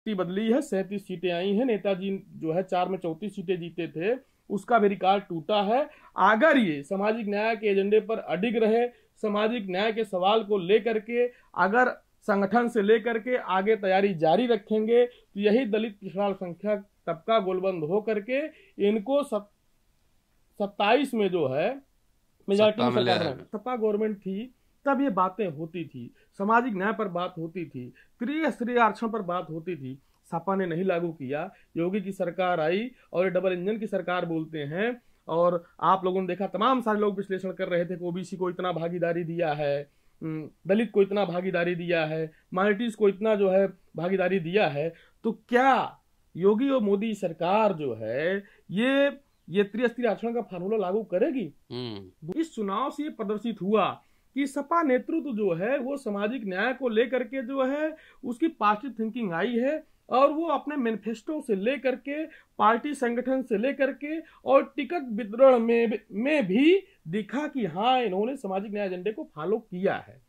बदली है, 37 सीटें आई हैं। नेताजी जो है 4 में 34 सीटें जीते थे, उसका भी रिकॉर्ड टूटा है। अगर ये सामाजिक न्याय के एजेंडे पर अडिग रहे, सामाजिक न्याय के सवाल को लेकर के अगर संगठन से लेकर के आगे तैयारी जारी रखेंगे, तो यही दलित पिछड़ा अल्पसंख्यक तबका गोलबंद हो करके इनको 27 में जो है मेजॉरिटी में सरकार, सपा गवर्नमेंट थी तब ये बातें होती थी, सामाजिक न्याय पर बात होती थी, त्रिस्तरीय आरक्षण पर बात होती थी। सपा ने नहीं लागू किया, योगी की सरकार आई और ये डबल इंजन की सरकार बोलते हैं। और आप लोगों ने देखा, तमाम सारे लोग विश्लेषण कर रहे थे कि ओबीसी को इतना भागीदारी दिया है, दलित को इतना भागीदारी दिया है, माइनॉरिटीज को इतना जो है भागीदारी दिया है। तो क्या योगी और मोदी सरकार जो है ये त्रिस्तरीय आरक्षण का फार्मूला लागू करेगी? इस चुनाव से ये प्रदर्शित हुआ कि सपा नेतृत्व जो है वो सामाजिक न्याय को लेकर के जो है उसकी पॉजिटिव थिंकिंग आई है, और वो अपने मैनिफेस्टो से लेकर के, पार्टी संगठन से लेकर के और टिकट वितरण में भी दिखा कि हाँ, इन्होंने सामाजिक न्याय एजेंडे को फॉलो किया है।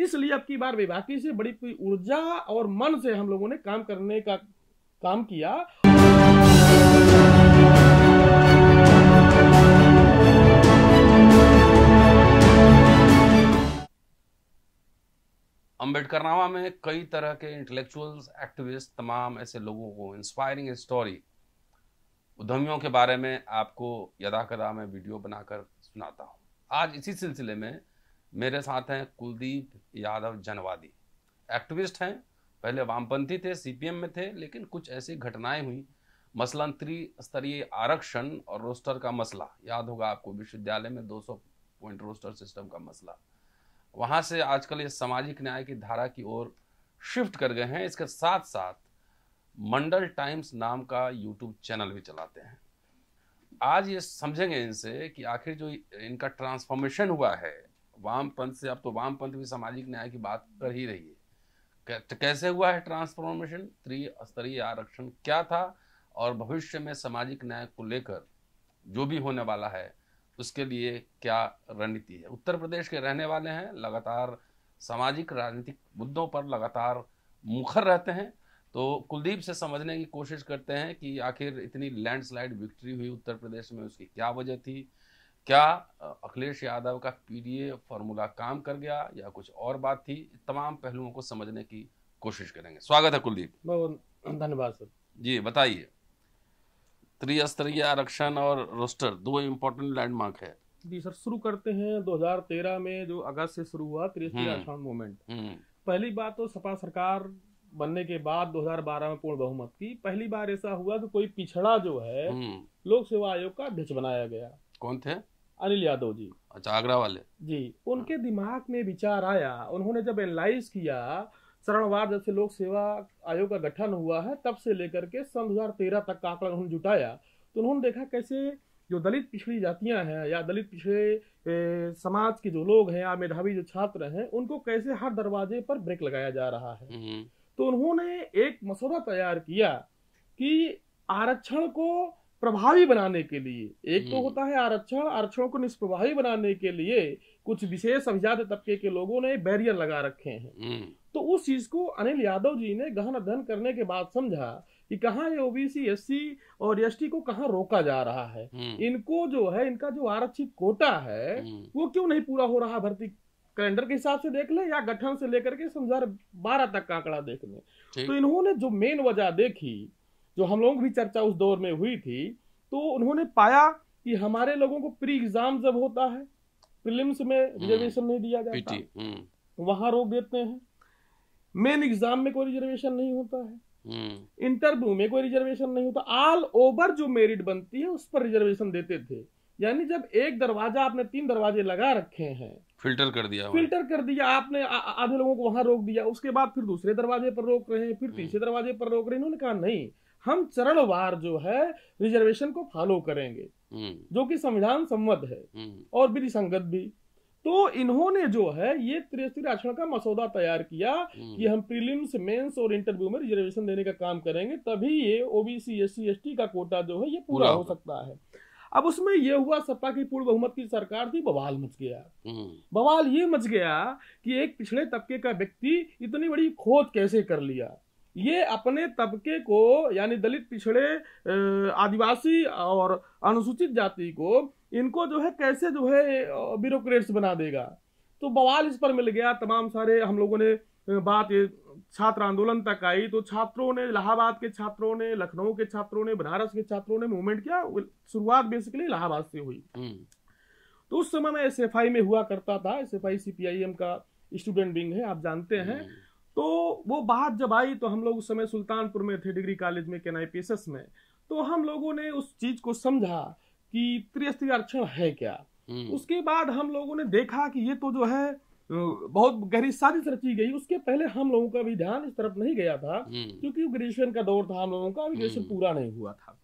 इसलिए अब की बार बेबाकी से बड़ी ऊर्जा और मन से हम लोगों ने काम करने का काम किया। अम्बेडकरनामा में कई तरह के इंटेलेक्चुअल्स, एक्टिविस्ट, तमाम ऐसे लोगों को इंस्पायरिंग स्टोरी, उद्यमियों के बारे में आपको यदाकदा में वीडियो बनाकर सुनाता हूँ। आज इसी सिलसिले में मेरे साथ हैं कुलदीप यादव जनवादी, एक्टिविस्ट हैं, पहले वामपंथी थे, सीपीएम में थे, लेकिन कुछ ऐसी घटनाएं हुई, मसलन त्रिस्तरीय आरक्षण और रोस्टर का मसला, याद होगा आपको विश्वविद्यालय में 200 पॉइंट रोस्टर सिस्टम का मसला, वहाँ से आजकल ये सामाजिक न्याय की धारा की ओर शिफ्ट कर गए हैं। इसके साथ साथ मंडल टाइम्स नाम का यूट्यूब चैनल भी चलाते हैं। आज ये समझेंगे इनसे कि आखिर जो इनका ट्रांसफॉर्मेशन हुआ है वामपंथ से, अब तो वामपंथ भी सामाजिक न्याय की बात कर ही रही है, कैसे हुआ है ट्रांसफॉर्मेशन, त्रिस्तरीय आरक्षण क्या था और भविष्य में सामाजिक न्याय को लेकर जो भी होने वाला है उसके लिए क्या रणनीति है। उत्तर प्रदेश के रहने वाले हैं, लगातार सामाजिक राजनीतिक मुद्दों पर लगातार मुखर रहते हैं, तो कुलदीप से समझने की कोशिश करते हैं कि आखिर इतनी लैंडस्लाइड विक्ट्री हुई उत्तर प्रदेश में, उसकी क्या वजह थी, क्या अखिलेश यादव का पीडीए फॉर्मूला काम कर गया या कुछ और बात थी। तमाम पहलुओं को समझने की कोशिश करेंगे। स्वागत है कुलदीप। बहुत धन्यवाद सर। जी बताइए, त्रिस्तरीय आरक्षण और रोस्टर दो इम्पोर्टेंट लैंडमार्क है। जी सर, शुरू करते हैं 2013 में जो अगस्त से शुरू हुआ त्रिस्तरीय आरक्षण मूवमेंट। पहली बात तो सपा सरकार बनने के बाद 2012 में पूर्ण बहुमत की पहली बार ऐसा हुआ कि कोई पिछड़ा जो है लोक सेवा आयोग का अध्यक्ष बनाया गया। कौन थे? अनिल यादव जी। अच्छा, आगरा वाले जी। उनके दिमाग में विचार आया, उन्होंने जब एनालाइज किया, चरणवार जब से लोक सेवा आयोग का गठन हुआ है तब से लेकर के सन 2013 तक का आंकड़ा उन्होंने जुटाया, तो उन्होंने देखा कैसे जो दलित पिछड़ी जातियां हैं या दलित पिछड़े समाज के जो लोग हैं या मेधावी जो छात्र हैं, उनको कैसे हर दरवाजे पर ब्रेक लगाया जा रहा है। तो उन्होंने एक मसौदा तैयार किया कि आरक्षण को प्रभावी बनाने के लिए, एक तो होता है आरक्षण को निष्प्रभावी बनाने के लिए कुछ विशेष अभिजात तबके के लोगों ने बैरियर लगा रखे हैं। तो उस चीज को अनिल यादव जी ने गहन अध्ययन करने के बाद समझा कि कहाँ ये ओबीसी, एससी और एसटी को कहाँ रोका जा रहा है, इनको जो है इनका जो आरक्षित कोटा है वो क्यों नहीं पूरा हो रहा। भर्ती कैलेंडर के हिसाब से देख ले या गठन से लेकर के 2012 तक का आंकड़ा देख ले, तो इन्होंने जो मेन वजह देखी, जो हम लोगों की भी चर्चा उस दौर में हुई थी, तो उन्होंने पाया कि हमारे लोगों को प्री एग्जाम जब होता है, प्रीलिम्स में रिजर्वेशन नहीं दिया जाता, वहां रोक देते हैं। मेन एग्जाम में कोई रिजर्वेशन नहीं होता है, इंटरव्यू में कोई रिजर्वेशन नहीं होता, ऑल ओवर जो मेरिट बनती है उस पर रिजर्वेशन देते थे। यानी जब एक दरवाजा आपने 3 दरवाजे लगा रखे हैं, फिल्टर कर दिया आपने, आधे लोगों को वहां रोक दिया, उसके बाद फिर दूसरे दरवाजे पर रोक रहे हैं, फिर तीसरे दरवाजे पर रोक रहे हैं। इन्होंने कहा नहीं, हम चरणवार जो है रिजर्वेशन को फॉलो करेंगे, जो कि संविधान सम्मत है और विधि संगत भी। तो इन्होंने जो है ये त्रिस्तरीय आरक्षण का मसौदा तैयार किया कि हम प्रीलिम्स, मेंस और इंटरव्यू में रिजर्वेशन देने का काम करेंगे, तभी ये ओबीसी, एससी, एसटी का कोटा जो है ये पूरा हो सकता है। अब उसमें ये हुआ, सपा की पूर्ण बहुमत की सरकार थी, बवाल मच गया। बवाल ये मच गया कि एक पिछड़े तबके का व्यक्ति इतनी बड़ी खोज कैसे कर लिया। ये अपने तबके को यानी दलित, पिछड़े, आदिवासी और अनुसूचित जाति को, इनको जो है कैसे जो है ब्यूरोक्रेट्स बना देगा। तो बवाल इस पर मिल गया। तमाम सारे हम लोगों ने बात छात्र आंदोलन तक आई, तो छात्रों ने, इलाहाबाद के छात्रों ने, लखनऊ के छात्रों ने, बनारस के छात्रों ने मूवमेंट किया। शुरुआत बेसिकली इलाहाबाद से हुई। तो उस समय में एसएफआई में हुआ करता था। एसएफआई सीपीआईएम का स्टूडेंट विंग है, आप जानते हैं। तो वो बात जब आई तो हम लोग उस समय सुल्तानपुर में थे, डिग्री कॉलेज में, केएनआईपीएसएस में। तो हम लोगों ने उस चीज को समझा कि त्रिस्तरीय आरक्षण है क्या। उसके बाद हम लोगों ने देखा कि ये तो जो है बहुत गहरी साजिश रची गई। उसके पहले हम लोगों का भी ध्यान इस तरफ नहीं गया था, क्योंकि ग्रेजुएशन का दौर था हम लोगों का, ग्रेजुएशन पूरा नहीं हुआ था।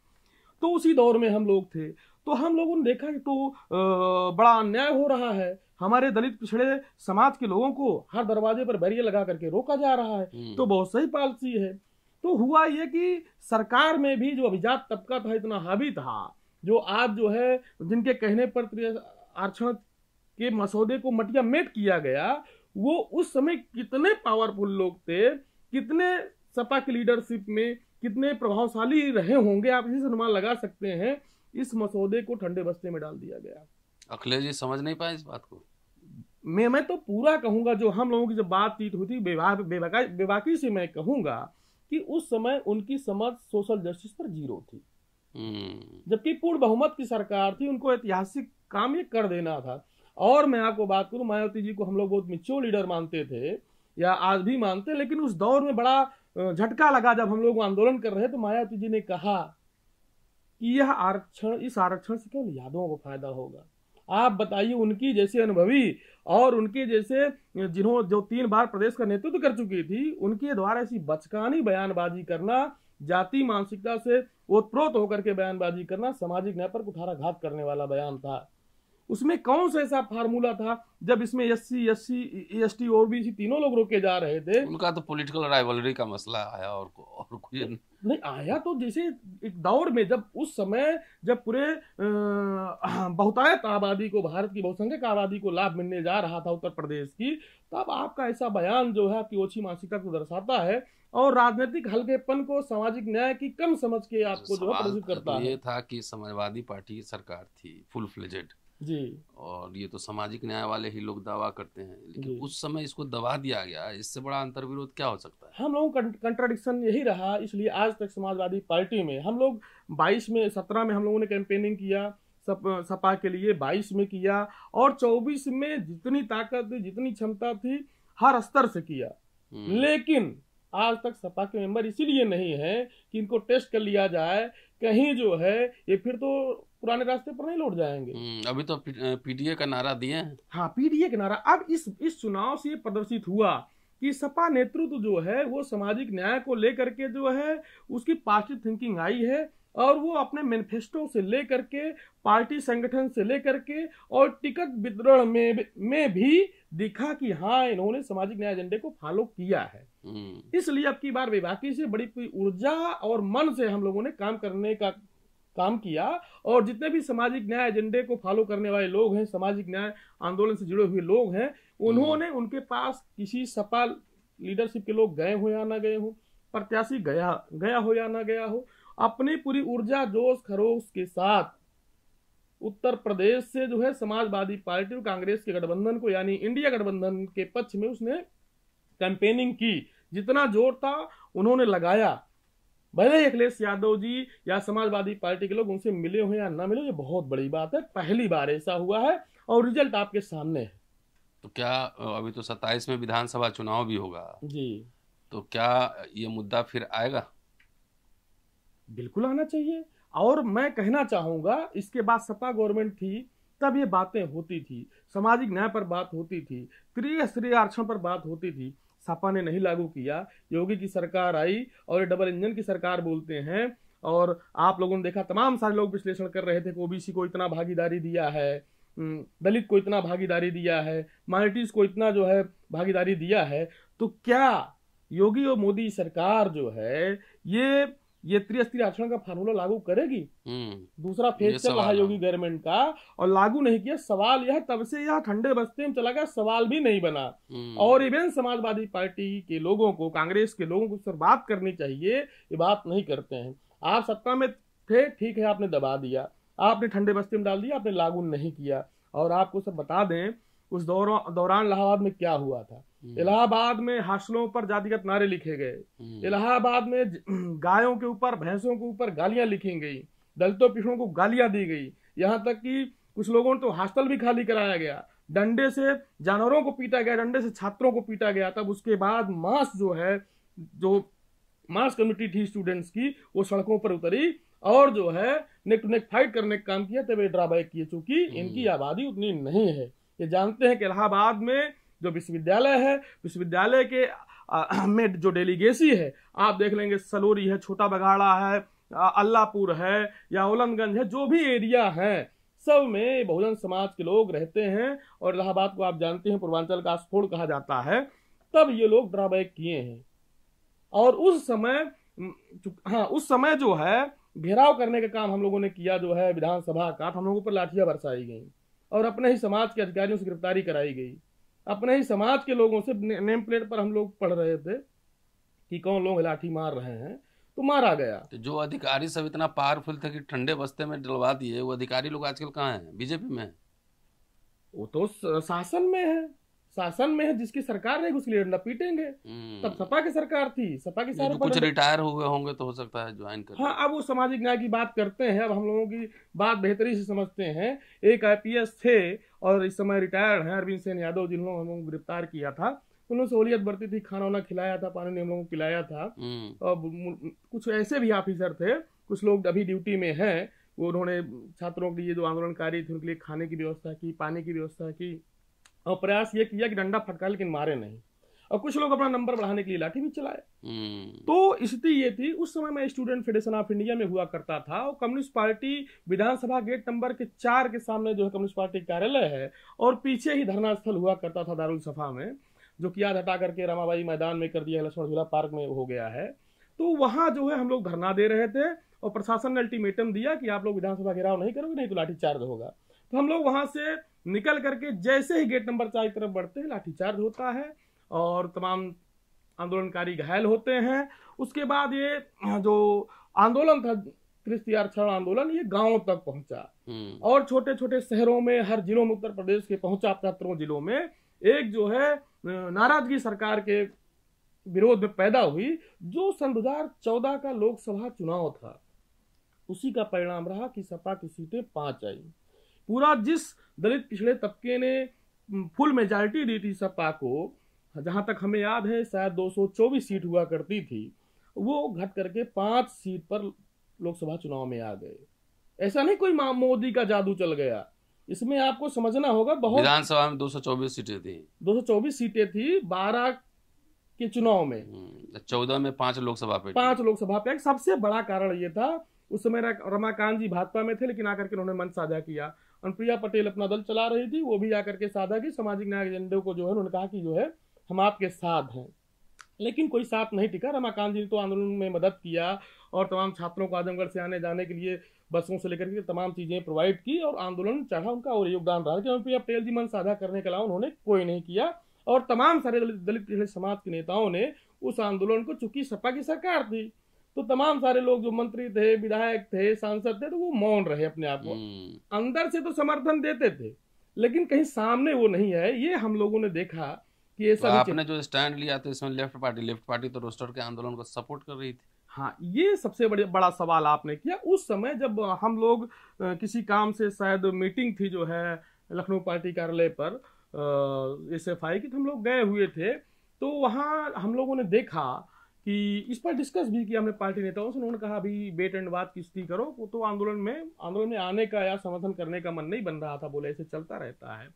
तो उसी दौर में हम लोग थे। तो हम लोगों ने देखा कि तो बड़ा अन्याय हो रहा है, हमारे दलित पिछड़े समाज के लोगों को हर दरवाजे पर बैरियर लगा करके रोका जा रहा है। तो बहुत सही पॉलिसी है। तो हुआ ये कि सरकार में भी जो अभिजात तबका था इतना हावी था, जो आज जो है जिनके कहने पर आरक्षण के मसौदे को मटिया मेट किया गया, वो उस समय कितने पावरफुल लोग थे, कितने सपा की लीडरशिप में कितने प्रभावशाली रहे होंगे, आप इसी से अनुमान लगा सकते हैं। इस मसौदे को ठंडे बस्ते में डाल दिया गया। अखिलेश जी समझ नहीं पाए इस बात को। मैं तो पूरा कहूंगा, जो हम लोगों की जब बातचीत हुई थी बेबाकी से मैं कहूंगा कि उस समय उनकी समझ सोशल जस्टिस पर जीरो थी। जबकि पूर्ण बहुमत की सरकार थी, उनको ऐतिहासिक काम ये कर देना था। और मैं आपको बात करूं, मायावती जी को हम लोग बहुत मिच्योर लीडर मानते थे, या आज भी मानते, लेकिन उस दौर में बड़ा झटका लगा जब हम लोग आंदोलन कर रहे। तो मायावती जी ने कहा कि यह आरक्षण, इस आरक्षण से केवल यादवों को फायदा होगा। आप बताइए, उनकी जैसे अनुभवी और उनके जैसे जो 3 बार प्रदेश का नेतृत्व कर चुकी थी, उनके द्वारा ऐसी बचकानी बयानबाजी करना, जाति मानसिकता से ओतप्रोत होकर के बयानबाजी करना, सामाजिक न्याय पर कुठाराघात करने वाला बयान था। उसमें कौन सा ऐसा फार्मूला था जब इसमें एससी, एसटी, ओबीसी तीनों लोग रोके जा रहे थे? उनका तो पॉलिटिकल राइवलरी का मसला आया, और कोई नहीं आया। तो जैसे एक दौर में जब उस समय जब पूरे बहुतायत आबादी को, भारत की बहुसंख्यक आबादी को लाभ मिलने जा रहा था उत्तर प्रदेश की, तब आपका ऐसा बयान जो है आपकी ओछी मानसिकता को दर्शाता है और राजनीतिक हल्केपन को, सामाजिक न्याय की कम समझ के आपको जो है प्रदर्शित करता है। ये था कि समाजवादी पार्टी की सरकार थी फुल फ्लेजेड जी, और ये तो सामाजिक न्याय वाले ही लोग दावा करते हैं, लेकिन उस समय इसको दबा दिया गया। इससे बड़ा अंतर्विरोध क्या हो सकता है? हम लोगों का कंट्राडिक्शन यही रहा। इसलिए आज तक समाजवादी पार्टी में हम लोग 22 में, 17 में हम लोगों ने कैंपेनिंग किया सपा के लिए, 22 में किया, और 24 में जितनी ताकत, जितनी क्षमता थी हर स्तर से किया। लेकिन आज तक सपा के मेंबर इसीलिए नहीं है कि इनको टेस्ट कर लिया जाए, कहीं जो है ये फिर तो पुराने रास्ते पर नहीं लौट जाएंगे। अभी तो पीडीए का नारा दिए हैं। हाँ, पीडीए का नारा। अब इस चुनाव से ये प्रदर्शित हुआ कि सपा नेतृत्व जो है वो सामाजिक न्याय को लेकर के जो है उसकी पॉजिटिव थिंकिंग आई है, और वो अपने मैनिफेस्टो से लेकर के, पार्टी संगठन से लेकर के और टिकट वितरण में भी दिखा कि हाँ, इन्होंने सामाजिक न्याय एजेंडे को फॉलो किया है। इसलिए अब की बार बेबाकी से बड़ी ऊर्जा और मन से हम लोगों ने काम किया, और जितने भी सामाजिक न्याय एजेंडे को फॉलो करने वाले लोग हैं, सामाजिक न्याय आंदोलन से जुड़े हुए लोग हैं, उन्होंने, उनके पास किसी सपा लीडरशिप के लोग गए हो या ना गए हो, प्रत्याशी गया हो या ना गया हो, अपनी पूरी ऊर्जा, जोश खरोश के साथ उत्तर प्रदेश से जो है समाजवादी पार्टी और कांग्रेस के गठबंधन को, यानी इंडिया गठबंधन के पक्ष में उसने कैंपेनिंग की। जितना जोर था उन्होंने लगाया। भले अखिलेश यादव जी या समाजवादी पार्टी के लोग उनसे मिले हो या ना मिले, ये बहुत बड़ी बात है। पहली बार ऐसा हुआ है और रिजल्ट आपके सामने है। तो क्या अभी तो 27 में विधानसभा चुनाव भी होगा जी, तो क्या ये मुद्दा फिर आएगा? बिल्कुल आना चाहिए। और मैं कहना चाहूंगा, इसके बाद सपा गवर्नमेंट थी तब ये बातें होती थी, सामाजिक न्याय पर बात होती थी, त्रिस्तरीय आरक्षण पर बात होती थी। सपा ने नहीं लागू किया। योगी की सरकार आई और डबल इंजन की सरकार बोलते हैं, और आप लोगों ने देखा तमाम सारे लोग विश्लेषण कर रहे थे कि ओबीसी को इतना भागीदारी दिया है, दलित को इतना भागीदारी दिया है, माइनॉरिटीज को इतना जो है भागीदारी दिया है। तो क्या योगी और मोदी सरकार जो है ये ये त्रिस्तरीय आरक्षण का फार्मूला लागू करेगी? दूसरा फेज ये चल रहा है सवाल योगी है। गवर्नमेंट का और लागू नहीं किया। सवाल यह तब से यह ठंडे बस्ते में चला गया, सवाल भी नहीं बना। और इवन समाजवादी पार्टी के लोगों को, कांग्रेस के लोगों को इस पर बात करनी चाहिए, ये बात नहीं करते हैं। आप सत्ता में थे, ठीक है, आपने दबा दिया, आपने ठंडे बस्ते में डाल दिया, आपने लागू नहीं किया। और आपको सब बता दें उस दौरान इलाहाबाद में क्या हुआ था। इलाहाबाद में हॉस्टलों पर जातिगत नारे लिखे गए। इलाहाबाद में गायों के ऊपर, भैंसों के ऊपर गालियां लिखी गई, दलितों पिछड़ों को गालियां दी गई। यहाँ तक कि कुछ लोगों ने तो हॉस्टल भी खाली कराया गया, डंडे से जानवरों को पीटा गया, डंडे से छात्रों को पीटा गया। तब उसके बाद मास जो है, जो मास कम्युनिटी थी स्टूडेंट्स की, वो सड़कों पर उतरी और जो है नेक टू नेक फाइट करने का काम किया। तब ये ड्रॉबैक किए, चूंकि इनकी आबादी उतनी नहीं है। ये जानते हैं कि इलाहाबाद में जो विश्वविद्यालय है, विश्वविद्यालय के में जो डेलीगेसी है, आप देख लेंगे सलोरी है, छोटा बगाड़ा है, अल्लाहपुर है या उलनगंज है, जो भी एरिया है सब में बहुजन समाज के लोग रहते हैं। और इलाहाबाद को आप जानते हैं पूर्वांचल का ऑक्सफोर्ड कहा जाता है। तब ये लोग ड्रॉबैक किए हैं। और उस समय जो है घेराव करने का काम हम लोगों ने किया, जो है विधानसभा का, हम लोगों पर लाठियां बरसाई गई और अपने ही समाज के अधिकारियों से गिरफ्तारी कराई गई। अपने ही समाज के लोगों से नेम प्लेट पर हम लोग पढ़ रहे थे कि कौन लोग लाठी मार रहे हैं, तो मारा गया। तो जो अधिकारी सब इतना पावरफुल थे कि ठंडे बस्ते में डलवा दिए, वो अधिकारी लोग आजकल कहाँ हैं? बीजेपी में है? वो तो शासन में है, शासन में है। जिसकी सरकार रहेगी उसके लिए डंडा पीटेंगे। तब सपा की सरकार थी, सपा की सारे कुछ रिटायर हुए होंगे तो हो सकता है ज्वाइन कर। हाँ, अब वो सामाजिक न्याय की बात करते हैं। अब हम लोगों की बात बेहतरी से समझते हैं। एक IPS थे और इस समय रिटायर्ड हैं, अरविंद सेन यादव, जिन लोगों हम लोग गिरफ्तार किया था। उन्होंने सहूलियत बरती थी, खाना वाना खिलाया था, पानी हम लोगों को पिलाया था। और कुछ ऐसे भी ऑफिसर थे, कुछ लोग अभी ड्यूटी में हैं, वो उन्होंने छात्रों के लिए जो आंदोलनकारी थे उनके लिए खाने की व्यवस्था की, पानी की व्यवस्था की और प्रयास ये किया कि डंडा फटका लेकिन मारे नहीं। और कुछ लोग अपना नंबर बढ़ाने के लिए लाठी भी चलाए। तो स्थिति ये थी। उस समय मैं स्टूडेंट फेडरेशन ऑफ इंडिया में हुआ करता था और कम्युनिस्ट पार्टी विधानसभा गेट नंबर 4 के सामने जो है कम्युनिस्ट पार्टी कार्यालय है और पीछे ही धरना स्थल हुआ करता था दारुल सफा में, जो कि आज हटा करके रमाबाई मैदान में कर दिया, लक्ष्मण झूला पार्क में हो गया है। तो वहां जो है हम लोग धरना दे रहे थे और प्रशासन ने अल्टीमेटम दिया कि आप लोग विधानसभा घेराव नहीं करोगे, नहीं तो लाठीचार्ज होगा। तो हम लोग वहां से निकल करके जैसे ही गेट नंबर 4 की तरफ बढ़ते हैं, लाठीचार्ज होता है और तमाम आंदोलनकारी घायल होते हैं। उसके बाद ये जो आंदोलन था, त्रिस्तरीय आरक्षण आंदोलन, ये गांवों तक पहुंचा और छोटे छोटे शहरों में, हर जिलों में उत्तर प्रदेश के पहुंचा, 75 जिलों में। एक जो है नाराजगी सरकार के विरोध में पैदा हुई। जो सन 2014 का लोकसभा चुनाव था, उसी का परिणाम रहा कि सपा की सीटें 5 आई। पूरा जिस दलित पिछड़े तबके ने फुल मेजॉरिटी दी थी सपा को, जहां तक हमें याद है शायद 224 सीट हुआ करती थी, वो घट करके 5 सीट पर लोकसभा चुनाव में आ गए। ऐसा नहीं कोई मोदी का जादू चल गया, इसमें आपको समझना होगा। बहुत विधानसभा में 224 सीटें थी, 224 सीटें थी 12 के चुनाव में। 14 में 5 लोकसभा पे, 5 लोकसभा पे। सबसे बड़ा कारण ये था, उस समय रमाकांत जी भाजपा में थे, लेकिन आकर के उन्होंने मंच साझा किया। अनुप्रिया पटेल अपना दल चला रही थी, वो भी आकर के साझा की सामाजिक न्याय एजेंडे को, जो है उन्होंने कहा कि जो है हम आपके साथ हैं। लेकिन कोई साथ नहीं टिका। रमाकांत जी ने तो आंदोलन में मदद किया और तमाम छात्रों को आजमगढ़ से आने जाने के लिए बसों से लेकर के तमाम चीजें प्रोवाइड की और आंदोलन चढ़ा, उनका और योगदान रहा। कि अनुप्रिया पटेल जी मंच साझा करने के अलावा उन्होंने कोई नहीं किया। और तमाम सारे दलित समाज के नेताओं ने उस आंदोलन को, चूंकि सपा की सरकार थी, तो तमाम सारे लोग जो मंत्री थे, विधायक थे, सांसद थे, तो वो मौन रहे अपने आप को। अंदर से तो समर्थन देते थे, लेकिन कहीं सामने वो नहीं है। ये हम लोगों ने देखा कि ये सब। आपने जो स्टैंड लिया था इसमें लेफ्ट पार्टी तो रोस्टर के आंदोलन को सपोर्ट कर रही थी। हाँ, ये सबसे बड़ा सवाल आपने किया। उस समय जब हम लोग किसी काम से, शायद मीटिंग थी जो है लखनऊ पार्टी कार्यालय पर SFI की, तो हम लोग गए हुए थे। तो वहाँ हम लोगों ने देखा कि इस पर डिस्कस भी किया हमने पार्टी नेताओं से। उन्होंने कहा अभी वेट एंड वॉच किस्ती करो। वो तो आंदोलन में आने का या समर्थन करने का मन नहीं बन रहा था, बोले ऐसे चलता रहता है।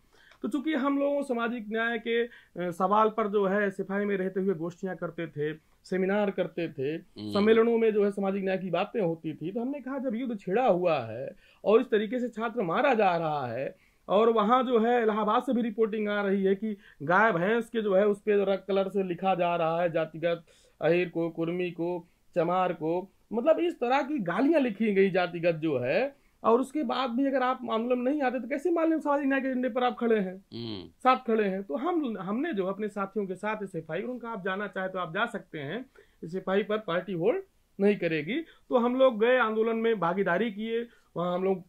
तो चूंकि हम लोग सामाजिक न्याय के सवाल पर जो है SFI में रहते हुए गोष्ठियां करते थे, सेमिनार करते थे, सम्मेलनों में जो है सामाजिक न्याय की बातें होती थी, तो हमने कहा जब युद्ध छिड़ा हुआ है और इस तरीके से छात्र मारा जा रहा है, और वहाँ जो है इलाहाबाद से भी रिपोर्टिंग आ रही है कि गाय भैंस के जो है उस पर रंग कलर से लिखा जा रहा है जातिगत, अहिर को, कुर्मी को, चमार को, मतलब इस तरह की गालियां लिखी गई जातिगत जो है। और उसके बाद भी अगर आप आंदोलन में नहीं आते तो कैसे मान लें सामाजिक न्याय के एजेंडे पर आप खड़े हैं, साथ खड़े हैं। तो हमने जो अपने साथियों के साथ SFI, उनका आप जाना चाहे तो आप जा सकते हैं, SFI पर पार्टी होल्ड नहीं करेगी। तो हम लोग गए, आंदोलन में भागीदारी किए, वहां हम लोग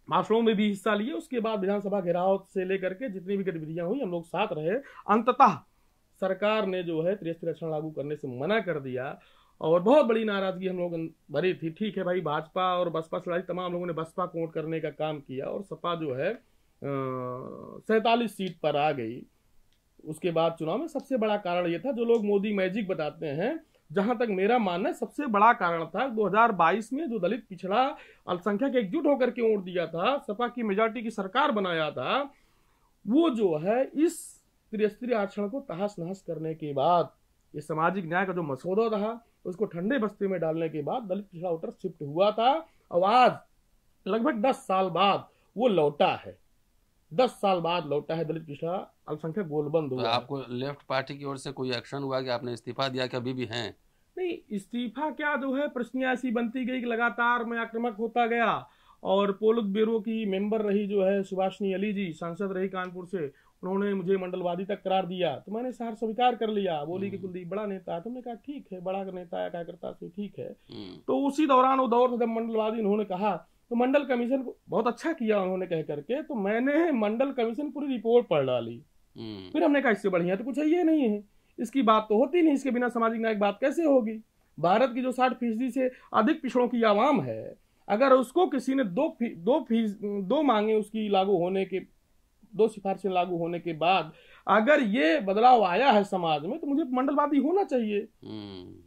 भाषणों में भी हिस्सा लिए। उसके बाद विधानसभा घेराव से लेकर के जितनी भी गतिविधियां हुई हम लोग साथ रहे। अंततः सरकार ने जो है त्रिस्तरीय आरक्षण लागू करने से मना कर दिया और बहुत बड़ी नाराजगी हम लोग भरी थी। ठीक है भाई, भाजपा और बसपा से तमाम लोगों ने बसपा को वोट करने का काम किया और सपा जो है 47 सीट पर आ गई। उसके बाद चुनाव में सबसे बड़ा कारण यह था, जो लोग मोदी मैजिक बताते हैं, जहां तक मेरा मानना है सबसे बड़ा कारण था 2022 में जो दलित पिछड़ा अल्पसंख्यक एकजुट होकर के वोट दिया था, सपा की मेजॉरिटी की सरकार बनाया था, वो जो है इस त्रिस्तरीय आरक्षण को तहस नहस करने के बाद, ये सामाजिक न्याय का जो मसौदा था उसको ठंडे बस्ते में डालने के बाद दलित पिछड़ा वोटर शिफ्ट हुआ था। और आज लगभग 10 साल बाद वो लौटा है, 10 साल बाद लौटा है दलित पिछड़ा अल्पसंख्यक गोलबंद हुआ। तो आपको लेफ्ट पार्टी की ओर से कोई एक्शन हुआ कि आपने इस्तीफा दिया कि अभी भी हैं? नहीं, इस्तीफा क्या, जो है प्रश्नियां ऐसी बनती गई कि लगातार मैं आक्रामक होता गया। और पोलित ब्यूरो की मेंबर रही जो है सुभाषनी अली जी, सांसद रही कानपुर से, उन्होंने मुझे मंडलवादी तक करार दिया। तो मैंने सार स्वीकार कर लिया, बोली कि कुलदीप बड़ा नेता है। तुमने कहा ठीक है, बड़ा नेता है, कार्यकर्ता से ठीक है। तो उसी दौरान, वो दौर जब मंडलवादी उन्होंने कहा, तो मंडल कमीशन को बहुत अच्छा किया उन्होंने कह करके, तो मैंने मंडल कमीशन पूरी रिपोर्ट पढ़ डाली। फिर हमने कहा इससे बढ़िया तो कुछ है ये नहीं है, इसकी बात तो होती नहीं, इसके बिना सामाजिक न्याय की बात कैसे होगी। भारत की जो 60% से अधिक पिछड़ों की आवाम है, अगर उसको किसी ने दो मांगे उसकी लागू होने के, 2 सिफारिशें लागू होने के बाद अगर ये बदलाव आया है समाज में, तो मुझे मंडलवादी होना चाहिए।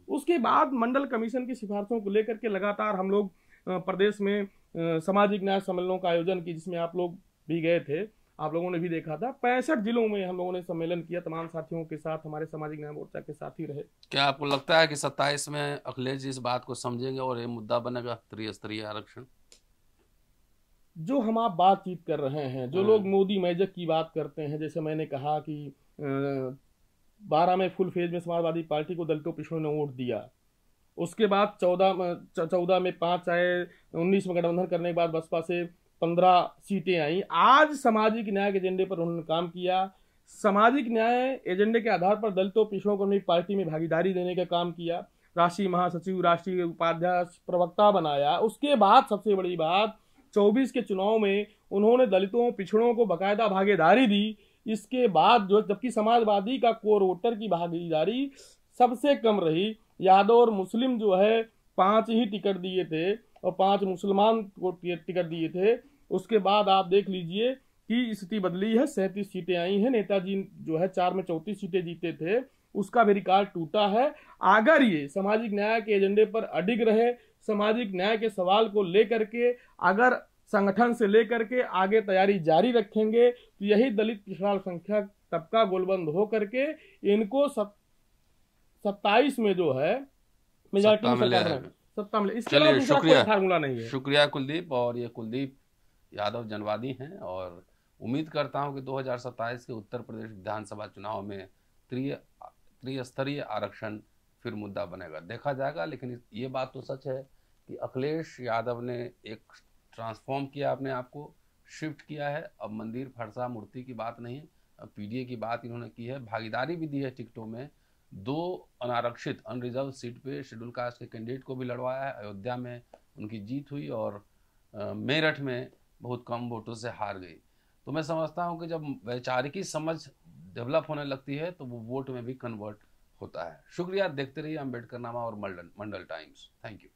उसके बाद मंडल कमीशन की सिफारिशों को लेकर के लगातार हम लोग प्रदेश में सामाजिक न्याय सम्मेलनों का आयोजन की, जिसमें आप लोग भी गए थे, आप लोगों ने भी देखा था। 65 जिलों में हम लोगों ने सम्मेलन किया, तमाम साथियों के साथ, हमारे सामाजिक न्याय मोर्चा के साथी रहे। क्या आपको लगता है कि 27 में अखिलेश जी इस बात को समझेंगे और ये मुद्दा बनेगा त्रिस्तरीय आरक्षण? जो हम आप बातचीत कर रहे हैं, जो लोग मोदी मैजिक की बात करते हैं, जैसे मैंने कहा कि 12 में फुल फेज में समाजवादी पार्टी को दलितों पिछड़ों ने वोट दिया, उसके बाद 14 में 5 आए, 19 में गठबंधन करने के बाद बसपा से 15 सीटें आई। आज सामाजिक न्याय के एजेंडे पर उन्होंने काम किया, सामाजिक न्याय एजेंडे के आधार पर दलितों पिछड़ों को अपनी पार्टी में भागीदारी देने का काम किया, राष्ट्रीय महासचिव, राष्ट्रीय उपाध्यक्ष, प्रवक्ता बनाया। उसके बाद सबसे बड़ी बात, 24 के चुनाव में उन्होंने दलितों पिछड़ों को बाकायदा भागीदारी दी। इसके बाद जो, जबकि समाजवादी का कोर वोटर की भागीदारी सबसे कम रही, यादव और मुस्लिम जो है 5 ही टिकट दिए थे और 5 मुसलमान को टिकट दिए थे। उसके बाद आप देख लीजिए कि स्थिति बदली है, 37 सीटें आई हैं। नेताजी जो है 4 में 34 सीटें जीते थे, उसका भी रिकॉर्ड टूटा है। अगर ये सामाजिक न्याय के एजेंडे पर अडिग रहे, सामाजिक न्याय के सवाल को लेकर के अगर संगठन से लेकर के आगे तैयारी जारी रखेंगे, तो यही दलित पिछड़ा अल्पसंख्यक तबका गोलबंद हो करके इनको 27 में जो है मेजॉरिटी सत्ता मिले। इसके अलावा दूसरा कोई फार्मूला नहीं है। शुक्रिया कुलदीप। और ये कुलदीप यादव जनवादी हैं और उम्मीद करता हूं कि 2027 के उत्तर प्रदेश विधानसभा चुनाव में त्रिस्तरीय आरक्षण फिर मुद्दा बनेगा, देखा जाएगा। लेकिन ये बात तो सच है कि अखिलेश यादव ने एक ट्रांसफॉर्म किया, अपने आप को शिफ्ट किया है। अब मंदिर फरसा मूर्ति की बात नहीं, PDA की बात इन्होंने की है, भागीदारी भी दी है टिकटों में। 2 अनारक्षित अनरिजर्व सीट पे शेड्यूल कास्ट के कैंडिडेट को भी लड़वाया है। अयोध्या में उनकी जीत हुई और मेरठ में बहुत कम वोटों से हार गई। तो मैं समझता हूं कि जब वैचारिकी समझ डेवलप होने लगती है तो वो वोट में भी कन्वर्ट होता है। शुक्रिया, देखते रहिए अम्बेडकरनामा और मंडल टाइम्स। Thank you.